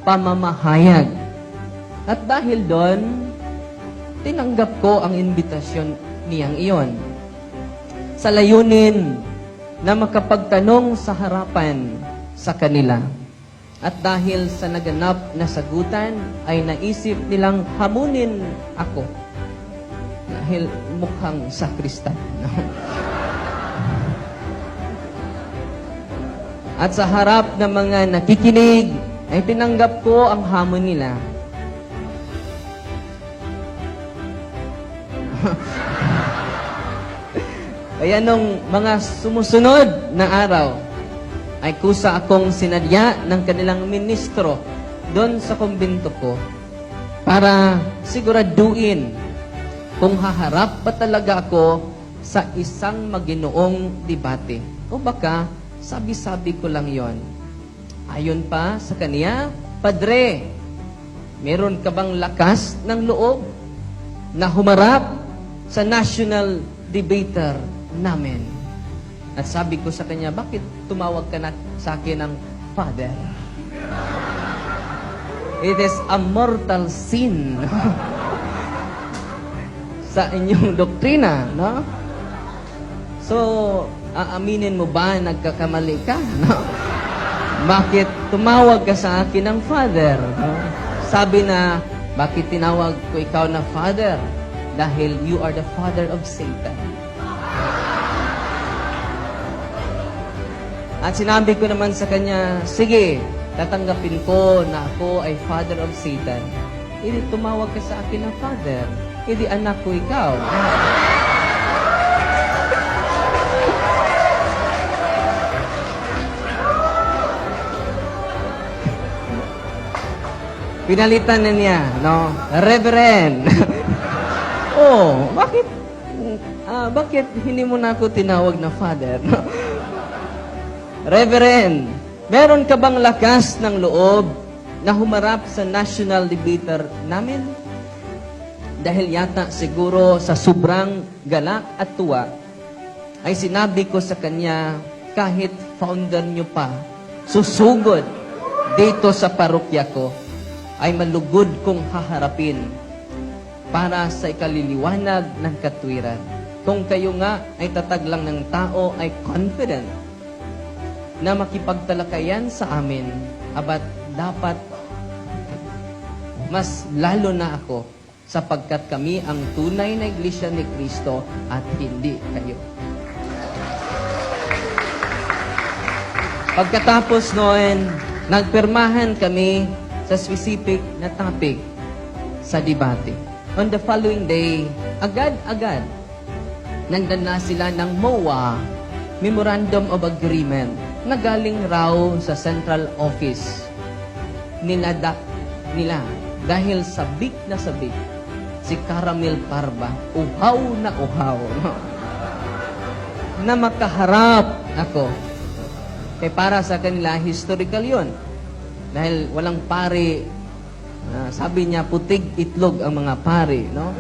pamamahayag. At dahil doon, tinanggap ko ang imbitasyon niyang iyon. Sa layunin na makapagtanong sa harapan sa kanila. At dahil sa naganap na sagutan, ay naisip nilang hamunin ako. Dahil mukhang sakristan. At sa harap ng mga nakikinig, ay tinanggap ko ang hamon nila. Kaya nung mga sumusunod na araw, ay kusa akong sinadya ng kanilang ministro doon sa kumbento ko para siguraduhin kung haharap ba talaga ako sa isang maginoong debate. O baka, sabi-sabi ko lang yon. Ayon pa sa kaniya, Padre, meron ka bang lakas ng loob na humarap sa national debater namin? At sabi ko sa kanya, bakit tumawag ka na sa akin ng Father? It is a mortal sin sa inyong doktrina, no? So, aaminin mo ba nagkakamali ka, no? Bakit tumawag ka sa akin ng Father? No? Sabi na, bakit tinawag ko ikaw na Father? Dahil you are the father of Satan. At sinabi ko naman sa kanya, sige, tatanggapin ko na ako ay father of Satan. Hindi tumawag ka sa akin ng Father. Hindi anak ko ikaw. Pinalitan na niya, no? Reverend. Oh, bakit hindi mo na ako tinawag na Father? No? Reverend, meron ka bang lakas ng loob na humarap sa national debater namin? Dahil yata siguro sa sobrang galak at tuwa, ay sinabi ko sa kanya, kahit founder nyo pa, susugod dito sa parokya ko, ay malugod kong haharapin para sa ikaliliwanag ng katwiran. Kung kayo nga ay tatag lang ng tao, ay confident na makipagtalakayan sa amin, abat dapat mas lalo na ako sapagkat kami ang tunay na Iglesia ni Cristo at hindi kayo. Pagkatapos noon, nagpirmahan kami sa specific na topic sa debate. On the following day, agad-agad, nandan na sila ng MOA, Memorandum of Agreement, na galing raw sa central office nila dahil sabik si Caramel Parba, uhaw na uhaw, na makaharap ako. Kaya para sa kanila, historical yon. Dahil walang pari, sabi niya, putig itlog ang mga pari, no?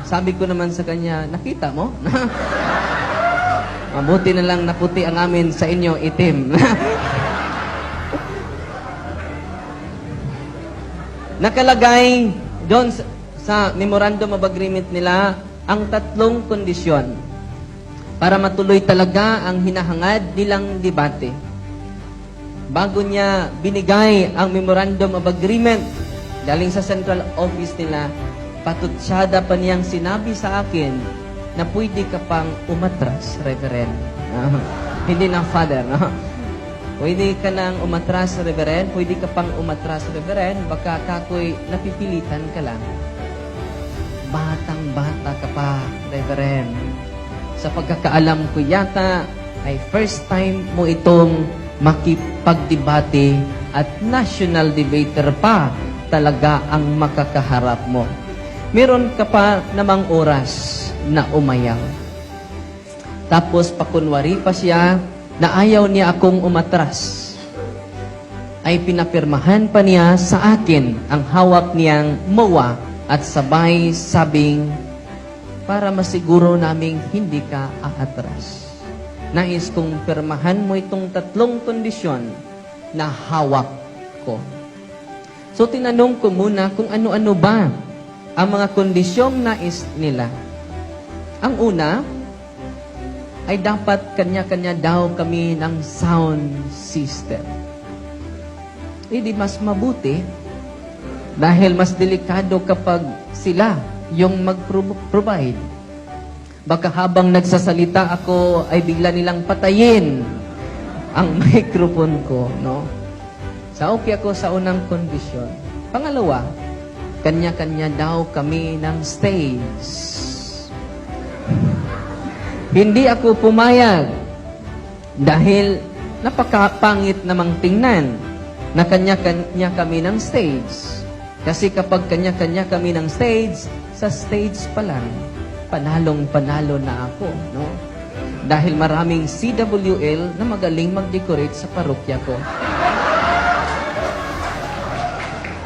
Sabi ko naman sa kanya, nakita mo? Mabuti na lang naputi ang amin sa inyo, itim. Nakalagay doon sa Memorandum of Agreement nila ang 3 kondisyon para matuloy talaga ang hinahangad nilang debate. Bago niya binigay ang Memorandum of Agreement galing sa central office nila, patutsyada pa niyang sinabi sa akin na pwede ka pang umatras, Reverend. Hindi na Father, no? Pwede ka nang umatras, Reverend. Pwede ka pang umatras, Reverend. Baka kakoy napipilitan ka lang. Batang-bata ka pa, Reverend. Sa pagkakaalam ko yata, ay first time mo itong makipagdebate at national debater pa talaga ang makakaharap mo. Meron ka pa namang oras na umayaw. Tapos pakunwari pa siya na ayaw niya akong umatras. Ay pinapirmahan pa niya sa akin ang hawak niyang MOA at sabay sabing, para masiguro naming hindi ka aatras. Nais kong pirmahan mo itong 3 kondisyon na hawak ako. So tinanong ko muna kung ano-ano ba ang mga kondisyong nais nila. Ang una ay dapat kanya-kanya daw kami ng sound system. Hindi mas mabuti dahil mas delikado kapag sila yung mag-provide. Baka habang nagsasalita ako ay bigla nilang patayin ang microphone ko, no? So, okay ako sa unang kondisyon. Pangalawa, kanya-kanya daw kami ng stage. Hindi ako pumayag dahil napakapangit namang tingnan na kanya-kanya kami ng stage. Kasi kapag kanya-kanya kami ng stage, sa stage pa lang, panalong-panalo na ako, no? Dahil maraming CWL na magaling mag-decorate sa parokya ko.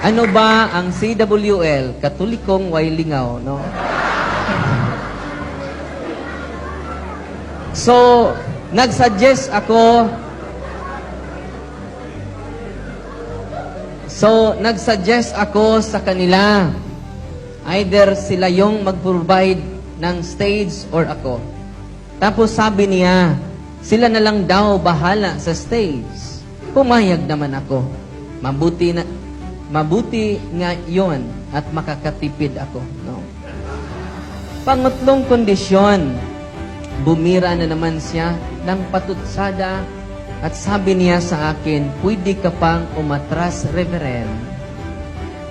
Ano ba ang CWL? Katolikong Wailingaw, no? So, nag-suggest ako sa kanila. Either sila yung mag-provide ng stage or ako. Tapos sabi niya, sila na lang daw bahala sa stage. Pumayag naman ako. Mabuti nga yon at makakatipid ako. No? Pangatlong kondisyon, bumira na naman siya ng patutsada at sabi niya sa akin, pwede ka pang umatras, Reverend.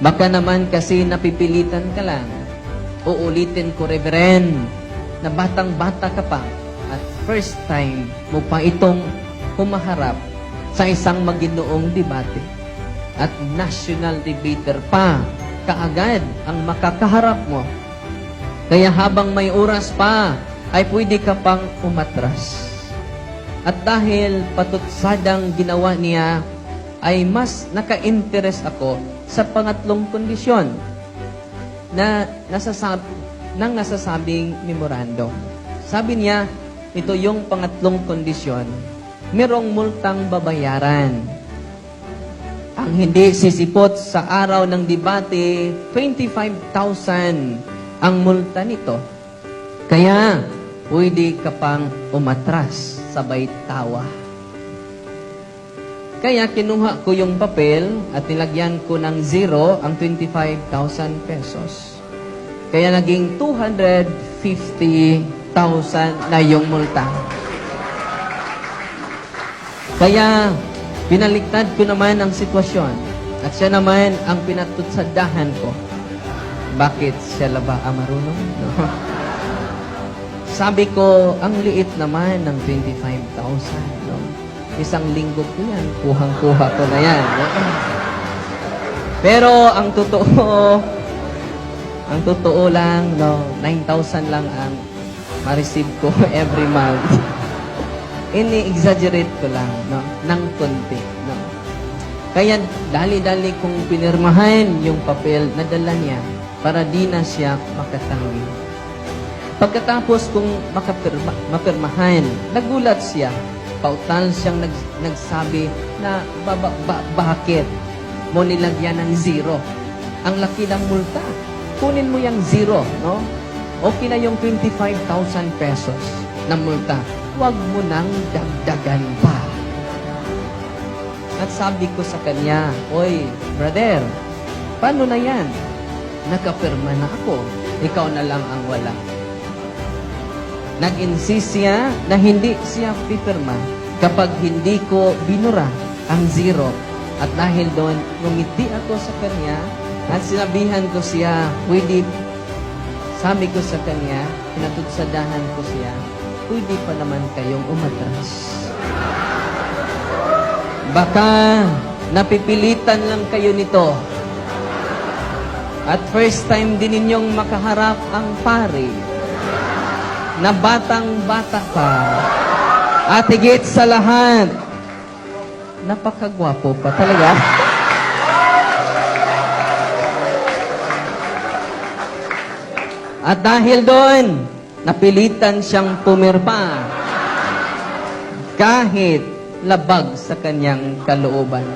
Baka naman kasi napipilitan ka lang. Uulitin ko, Reverend, na batang-bata ka pa at first time mo pa itong humaharap sa isang maginoong debate. At national debater pa, kaagad ang makakaharap mo. Kaya habang may oras pa, ay pwede ka pang umatras. At dahil patutsadang ginawa niya, ay mas naka-interest ako sa pangatlong kondisyon na nasasabing memorandum. Sabi niya, ito yung pangatlong kondisyon, merong multang babayaran. Ang hindi sisipot sa araw ng debate, 25,000 ang multa nito. Kaya, pwede ka pang umatras, sabay tawa. Kaya kinuha ko yung papel at nilagyan ko ng zero ang 25,000 pesos. Kaya naging 250,000 na yung multa. Kaya, pinaliktad ko naman ang sitwasyon at siya naman ang pinatutsadahan ko. Bakit siya ba ang marunong? No? Sabi ko, ang liit naman ng 25,000. No? Isang linggo ko yan. Kuhang-kuha ko na yan. No? Pero ang totoo lang, no, 9,000 lang ang ma-receive ko every month. Ini-exaggerate ko lang, no, ng konti, no. Kaya dali-dali kong pinirmahan yung papel na dala niya para di na siya makatanggi. Pagkatapos kong mapirmahan, nagulat siya. Pautal siyang nagsabi na bakit mo nilagyan ng zero? Ang laki ng multa. Kunin mo yung zero, no? Okay na yung 25,000 pesos na multa. Huwag mo nang dagdagan pa. At sabi ko sa kanya, oy, brother, paano na yan? Nakapirma na ako. Ikaw na lang ang wala. Nag-insist siya na hindi siya pipirma kapag hindi ko binura ang zero. At dahil doon, ngumiti ako sa kanya at sinabihan ko siya, pwede, sabi ko sa kanya, pinatutsadahan ko siya, pwede pa naman kayong umatras. Baka napipilitan lang kayo nito. At first time din ninyong makaharap ang pari na batang-bata pa. At higit sa lahat, napakagwapo pa talaga. At dahil doon, napilitan siyang pumirma kahit labag sa kanyang kalooban.